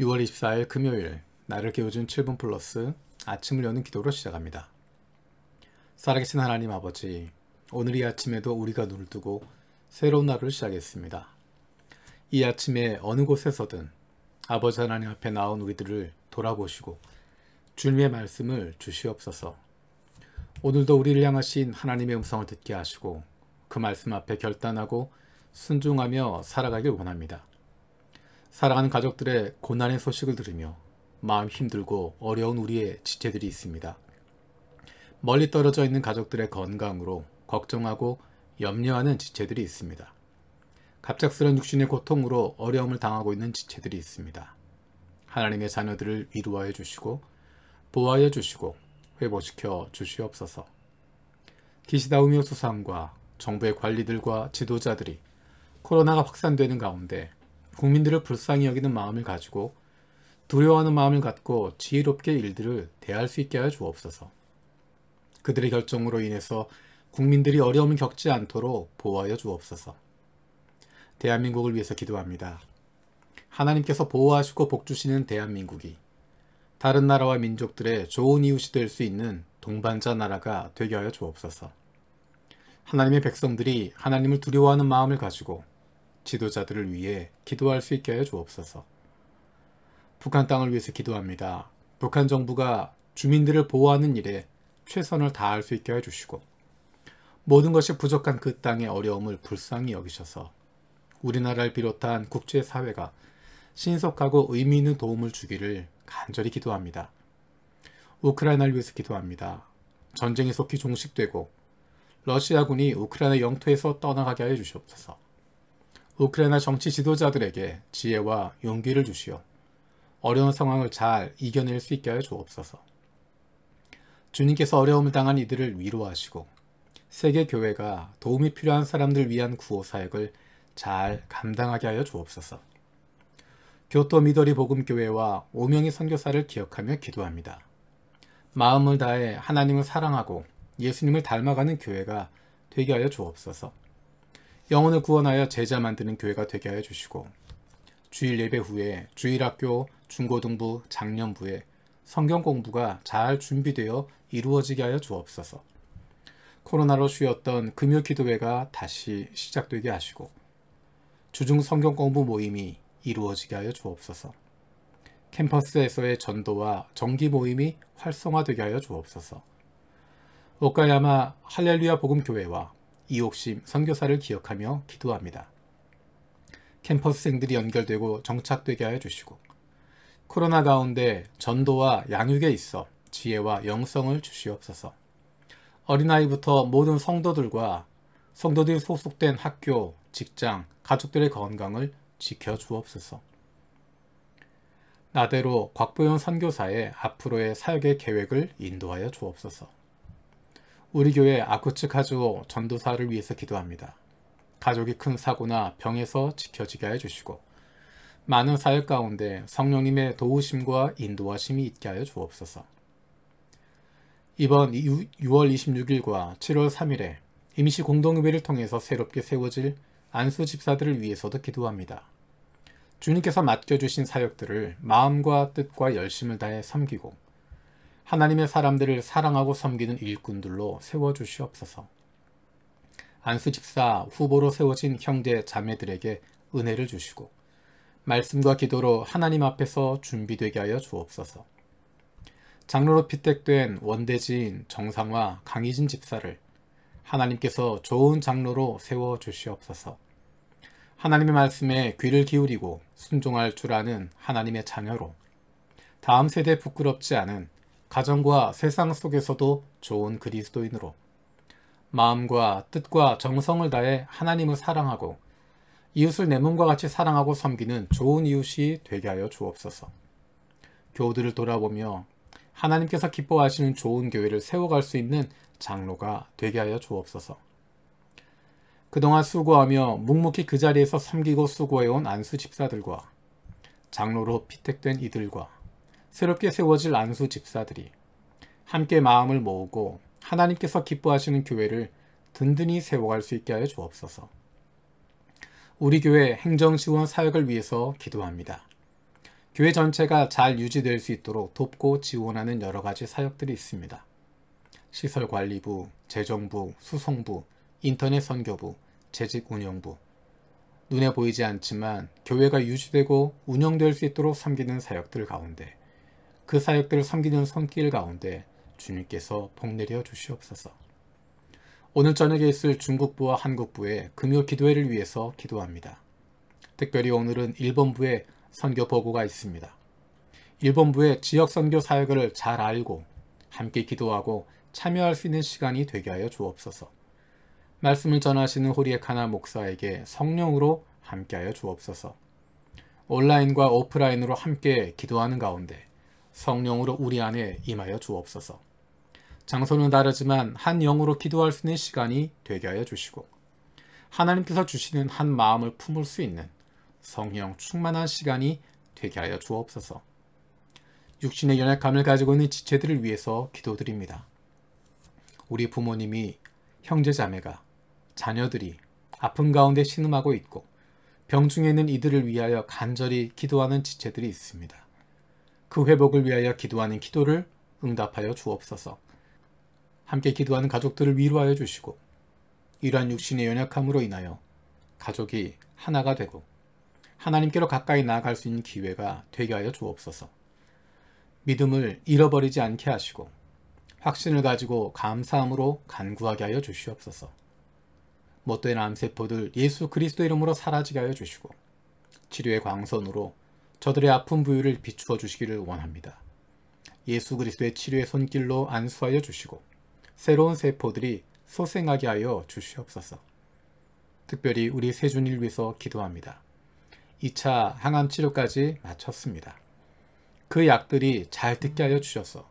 6월 24일 금요일 나를 깨워준 7분 플러스 아침을 여는 기도로 시작합니다. 살아계신 하나님 아버지, 오늘 이 아침에도 우리가 눈을 뜨고 새로운 하루를 시작했습니다. 이 아침에 어느 곳에서든 아버지 하나님 앞에 나온 우리들을 돌아보시고 주님의 말씀을 주시옵소서. 오늘도 우리를 향하신 하나님의 음성을 듣게 하시고 그 말씀 앞에 결단하고 순종하며 살아가길 원합니다. 사랑하는 가족들의 고난의 소식을 들으며 마음 힘들고 어려운 우리의 지체들이 있습니다. 멀리 떨어져 있는 가족들의 건강으로 걱정하고 염려하는 지체들이 있습니다. 갑작스런 육신의 고통으로 어려움을 당하고 있는 지체들이 있습니다. 하나님의 자녀들을 위로하여 주시고 보호하여 주시고 회복시켜 주시옵소서. 기시다우미오 수상과 정부의 관리들과 지도자들이 코로나가 확산되는 가운데 국민들을 불쌍히 여기는 마음을 가지고 두려워하는 마음을 갖고 지혜롭게 일들을 대할 수 있게 하여 주옵소서. 그들의 결정으로 인해서 국민들이 어려움을 겪지 않도록 보호하여 주옵소서. 대한민국을 위해서 기도합니다. 하나님께서 보호하시고 복주시는 대한민국이 다른 나라와 민족들의 좋은 이웃이 될 수 있는 동반자 나라가 되게 하여 주옵소서. 하나님의 백성들이 하나님을 두려워하는 마음을 가지고 지도자들을 위해 기도할 수 있게 하여 주옵소서. 북한 땅을 위해서 기도합니다. 북한 정부가 주민들을 보호하는 일에 최선을 다할 수 있게 해주시고 모든 것이 부족한 그 땅의 어려움을 불쌍히 여기셔서 우리나라를 비롯한 국제사회가 신속하고 의미 있는 도움을 주기를 간절히 기도합니다. 우크라이나를 위해서 기도합니다. 전쟁이 속히 종식되고 러시아군이 우크라이나 영토에서 떠나가게 하여 주시옵소서. 우크라이나 정치 지도자들에게 지혜와 용기를 주시어 어려운 상황을 잘 이겨낼 수 있게 하여 주옵소서. 주님께서 어려움을 당한 이들을 위로하시고 세계 교회가 도움이 필요한 사람들 위한 구호 사역을 잘 감당하게 하여 주옵소서. 교토 미더리 복음교회와 오명희 선교사를 기억하며 기도합니다. 마음을 다해 하나님을 사랑하고 예수님을 닮아가는 교회가 되게 하여 주옵소서. 영혼을 구원하여 제자 만드는 교회가 되게 하여 주시고 주일 예배 후에 주일학교, 중고등부, 작년부에 성경 공부가 잘 준비되어 이루어지게 하여 주옵소서. 코로나로 쉬었던 금요 기도회가 다시 시작되게 하시고 주중 성경 공부 모임이 이루어지게 하여 주옵소서. 캠퍼스에서의 전도와 정기 모임이 활성화되게 하여 주옵소서. 오카야마 할렐루야 복음교회와 이옥심 선교사를 기억하며 기도합니다. 캠퍼스생들이 연결되고 정착되게 하여 주시고 코로나 가운데 전도와 양육에 있어 지혜와 영성을 주시옵소서. 어린아이부터 모든 성도들과 성도들이 소속된 학교, 직장, 가족들의 건강을 지켜주옵소서. 나대로 곽보영 선교사의 앞으로의 사역의 계획을 인도하여 주옵소서. 우리 교회 아쿠츠 카즈오 전도사를 위해서 기도합니다. 가족이 큰 사고나 병에서 지켜지게 해주시고 많은 사역 가운데 성령님의 도우심과 인도하심이 있게 하여 주옵소서. 이번 6월 26일과 7월 3일에 임시 공동의회를 통해서 새롭게 세워질 안수 집사들을 위해서도 기도합니다. 주님께서 맡겨주신 사역들을 마음과 뜻과 열심을 다해 섬기고 하나님의 사람들을 사랑하고 섬기는 일꾼들로 세워주시옵소서. 안수 집사 후보로 세워진 형제 자매들에게 은혜를 주시고 말씀과 기도로 하나님 앞에서 준비되게 하여 주옵소서. 장로로 피택된 원대지인 정상화 강희진 집사를 하나님께서 좋은 장로로 세워주시옵소서. 하나님의 말씀에 귀를 기울이고 순종할 줄 아는 하나님의 자녀로 다음 세대에 부끄럽지 않은 가정과 세상 속에서도 좋은 그리스도인으로 마음과 뜻과 정성을 다해 하나님을 사랑하고 이웃을 내 몸과 같이 사랑하고 섬기는 좋은 이웃이 되게 하여 주옵소서. 교우들을 돌아보며 하나님께서 기뻐하시는 좋은 교회를 세워갈 수 있는 장로가 되게 하여 주옵소서. 그동안 수고하며 묵묵히 그 자리에서 섬기고 수고해온 안수 집사들과 장로로 피택된 이들과 새롭게 세워질 안수 집사들이 함께 마음을 모으고 하나님께서 기뻐하시는 교회를 든든히 세워갈 수 있게 하여 주옵소서. 우리 교회 행정지원 사역을 위해서 기도합니다. 교회 전체가 잘 유지될 수 있도록 돕고 지원하는 여러 가지 사역들이 있습니다. 시설관리부, 재정부, 수송부, 인터넷 선교부, 재직운영부. 눈에 보이지 않지만 교회가 유지되고 운영될 수 있도록 섬기는 사역들 가운데, 그 사역들을 섬기는 손길 가운데 주님께서 복 내려 주시옵소서. 오늘 저녁에 있을 중국부와 한국부의 금요 기도회를 위해서 기도합니다. 특별히 오늘은 일본부에 선교 보고가 있습니다. 일본부의 지역 선교 사역을 잘 알고 함께 기도하고 참여할 수 있는 시간이 되게 하여 주옵소서. 말씀을 전하시는 호리에카나 목사에게 성령으로 함께하여 주옵소서. 온라인과 오프라인으로 함께 기도하는 가운데 성령으로 우리 안에 임하여 주옵소서. 장소는 다르지만 한 영으로 기도할 수 있는 시간이 되게 하여 주시고, 하나님께서 주시는 한 마음을 품을 수 있는 성령 충만한 시간이 되게 하여 주옵소서. 육신의 연약함을 가지고 있는 지체들을 위해서 기도드립니다. 우리 부모님이, 형제자매가, 자녀들이 아픔 가운데 신음하고 있고 병 중에 있는 이들을 위하여 간절히 기도하는 지체들이 있습니다. 그 회복을 위하여 기도하는 기도를 응답하여 주옵소서. 함께 기도하는 가족들을 위로하여 주시고, 이러한 육신의 연약함으로 인하여 가족이 하나가 되고 하나님께로 가까이 나아갈 수 있는 기회가 되게 하여 주옵소서. 믿음을 잃어버리지 않게 하시고 확신을 가지고 감사함으로 간구하게 하여 주시옵소서. 못된 암세포들 예수 그리스도 이름으로 사라지게 하여 주시고, 치료의 광선으로 저들의 아픈 부위를 비추어 주시기를 원합니다. 예수 그리스도의 치료의 손길로 안수하여 주시고 새로운 세포들이 소생하게 하여 주시옵소서. 특별히 우리 세준이를 위해서 기도합니다. 2차 항암 치료까지 마쳤습니다. 그 약들이 잘 듣게 하여 주셔서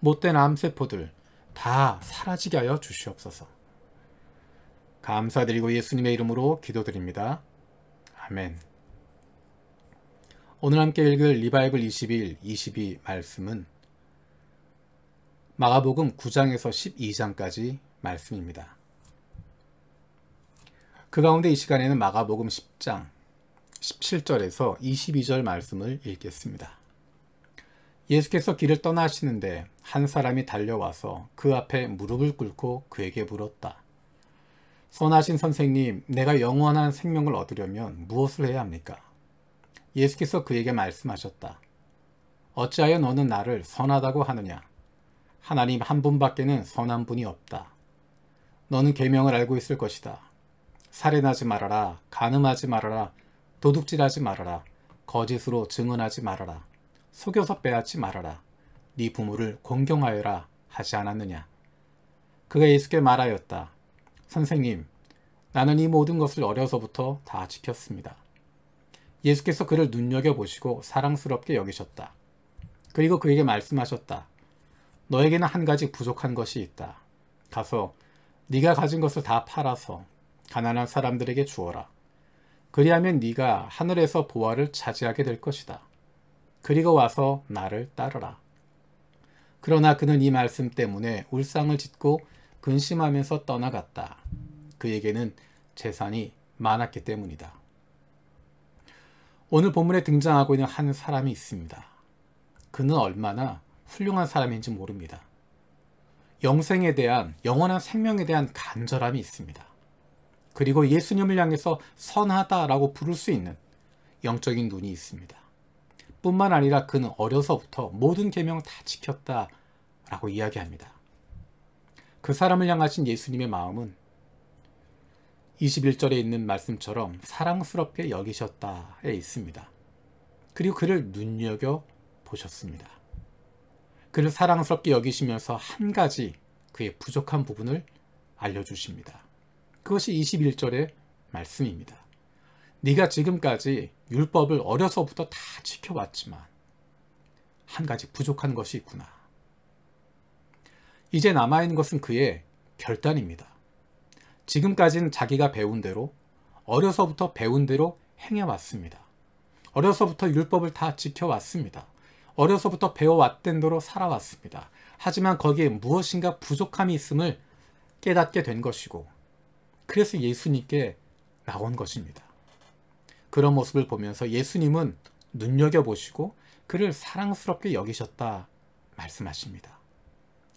못된 암세포들 다 사라지게 하여 주시옵소서. 감사드리고 예수님의 이름으로 기도드립니다. 아멘. 오늘 함께 읽을 리바이블 21, 22 말씀은 마가복음 9장에서 12장까지 말씀입니다. 그 가운데 이 시간에는 마가복음 10장 17절에서 22절 말씀을 읽겠습니다. 예수께서 길을 떠나시는데 한 사람이 달려와서 그 앞에 무릎을 꿇고 그에게 물었다. 선하신 선생님, 내가 영원한 생명을 얻으려면 무엇을 해야 합니까? 예수께서 그에게 말씀하셨다. 어찌하여 너는 나를 선하다고 하느냐? 하나님 한 분밖에는 선한 분이 없다. 너는 계명을 알고 있을 것이다. 살인하지 말아라, 간음하지 말아라, 도둑질하지 말아라, 거짓으로 증언하지 말아라, 속여서 빼앗지 말아라, 네 부모를 공경하여라 하지 않았느냐? 그가 예수께 말하였다. 선생님, 나는 이 모든 것을 어려서부터 다 지켰습니다. 예수께서 그를 눈여겨보시고 사랑스럽게 여기셨다. 그리고 그에게 말씀하셨다. 너에게는 한 가지 부족한 것이 있다. 가서 네가 가진 것을 다 팔아서 가난한 사람들에게 주어라. 그리하면 네가 하늘에서 보화를 차지하게 될 것이다. 그리고 와서 나를 따르라. 그러나 그는 이 말씀 때문에 울상을 짓고 근심하면서 떠나갔다. 그에게는 재산이 많았기 때문이다. 오늘 본문에 등장하고 있는 한 사람이 있습니다. 그는 얼마나 훌륭한 사람인지 모릅니다. 영생에 대한, 영원한 생명에 대한 간절함이 있습니다. 그리고 예수님을 향해서 선하다라고 부를 수 있는 영적인 눈이 있습니다. 뿐만 아니라 그는 어려서부터 모든 계명 다 지켰다라고 이야기합니다. 그 사람을 향하신 예수님의 마음은 21절에 있는 말씀처럼 사랑스럽게 여기셨다에 있습니다. 그리고 그를 눈여겨보셨습니다. 그를 사랑스럽게 여기시면서 한 가지 그의 부족한 부분을 알려주십니다. 그것이 21절의 말씀입니다. 네가 지금까지 율법을 어려서부터 다 지켜왔지만 한 가지 부족한 것이 있구나. 이제 남아있는 것은 그의 결단입니다. 지금까지는 자기가 배운 대로, 어려서부터 배운 대로 행해왔습니다. 어려서부터 율법을 다 지켜왔습니다. 어려서부터 배워왔던 대로 살아왔습니다. 하지만 거기에 무엇인가 부족함이 있음을 깨닫게 된 것이고, 그래서 예수님께 나온 것입니다. 그런 모습을 보면서 예수님은 눈여겨보시고 그를 사랑스럽게 여기셨다 말씀하십니다.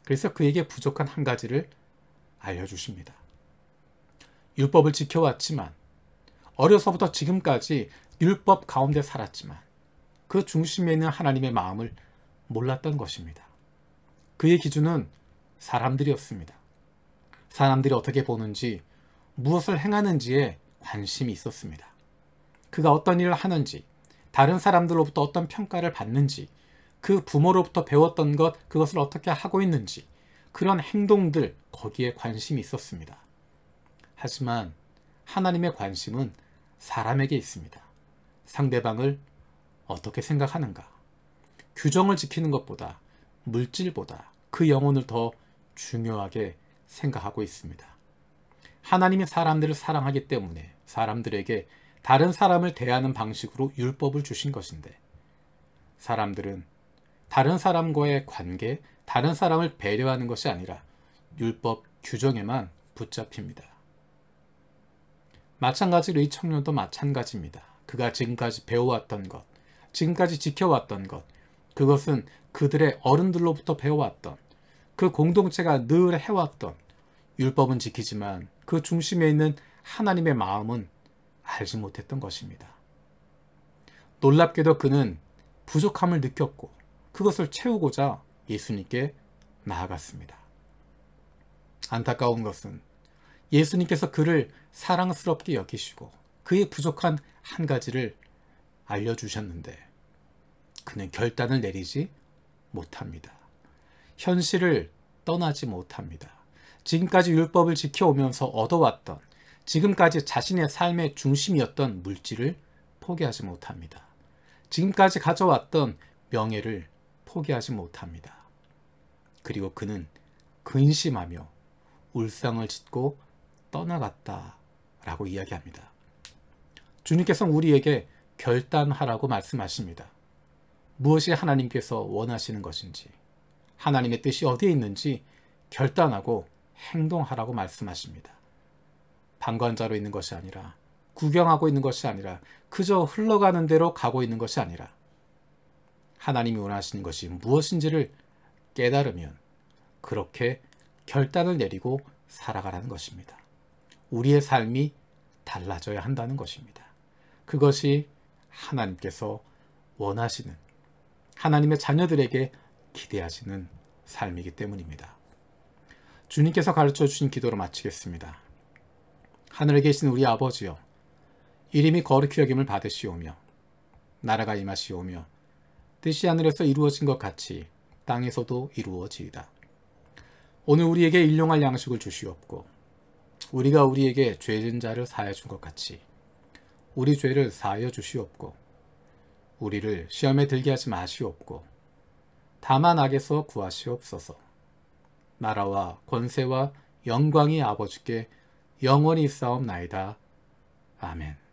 그래서 그에게 부족한 한 가지를 알려주십니다. 율법을 지켜왔지만 어려서부터 지금까지 율법 가운데 살았지만 그 중심에 있는 하나님의 마음을 몰랐던 것입니다. 그의 기준은 사람들이었습니다. 사람들이 어떻게 보는지, 무엇을 행하는지에 관심이 있었습니다. 그가 어떤 일을 하는지, 다른 사람들로부터 어떤 평가를 받는지, 그 부모로부터 배웠던 것, 그것을 어떻게 하고 있는지, 그런 행동들, 거기에 관심이 있었습니다. 하지만 하나님의 관심은 사람에게 있습니다. 상대방을 어떻게 생각하는가? 규정을 지키는 것보다, 물질보다 그 영혼을 더 중요하게 생각하고 있습니다. 하나님이 사람들을 사랑하기 때문에 사람들에게 다른 사람을 대하는 방식으로 율법을 주신 것인데, 사람들은 다른 사람과의 관계, 다른 사람을 배려하는 것이 아니라 율법 규정에만 붙잡힙니다. 마찬가지로 이 청년도 마찬가지입니다. 그가 지금까지 배워왔던 것, 지금까지 지켜왔던 것, 그것은 그들의 어른들로부터 배워왔던, 그 공동체가 늘 해왔던, 율법은 지키지만 그 중심에 있는 하나님의 마음은 알지 못했던 것입니다. 놀랍게도 그는 부족함을 느꼈고 그것을 채우고자 예수님께 나아갔습니다. 안타까운 것은 예수님께서 그를 사랑스럽게 여기시고 그의 부족한 한 가지를 알려주셨는데 그는 결단을 내리지 못합니다. 현실을 떠나지 못합니다. 지금까지 율법을 지켜오면서 얻어왔던, 지금까지 자신의 삶의 중심이었던 물질을 포기하지 못합니다. 지금까지 가져왔던 명예를 포기하지 못합니다. 그리고 그는 근심하며 울상을 짓고 떠나갔다라고 이야기합니다. 주님께서는 우리에게 결단하라고 말씀하십니다. 무엇이 하나님께서 원하시는 것인지, 하나님의 뜻이 어디에 있는지 결단하고 행동하라고 말씀하십니다. 방관자로 있는 것이 아니라, 구경하고 있는 것이 아니라, 그저 흘러가는 대로 가고 있는 것이 아니라 하나님이 원하시는 것이 무엇인지를 깨달으면 그렇게 결단을 내리고 살아가라는 것입니다. 우리의 삶이 달라져야 한다는 것입니다. 그것이 하나님께서 원하시는, 하나님의 자녀들에게 기대하시는 삶이기 때문입니다. 주님께서 가르쳐 주신 기도로 마치겠습니다. 하늘에 계신 우리 아버지여, 이름이 거룩히 여김을 받으시오며 나라가 임하시오며 뜻이 하늘에서 이루어진 것 같이 땅에서도 이루어지이다. 오늘 우리에게 일용할 양식을 주시옵고 우리가 우리에게 죄진 자를 사하여 준 것 같이 우리 죄를 사하여 주시옵고 우리를 시험에 들게 하지 마시옵고 다만 악에서 구하시옵소서. 나라와 권세와 영광이 아버지께 영원히 있사옵나이다. 아멘.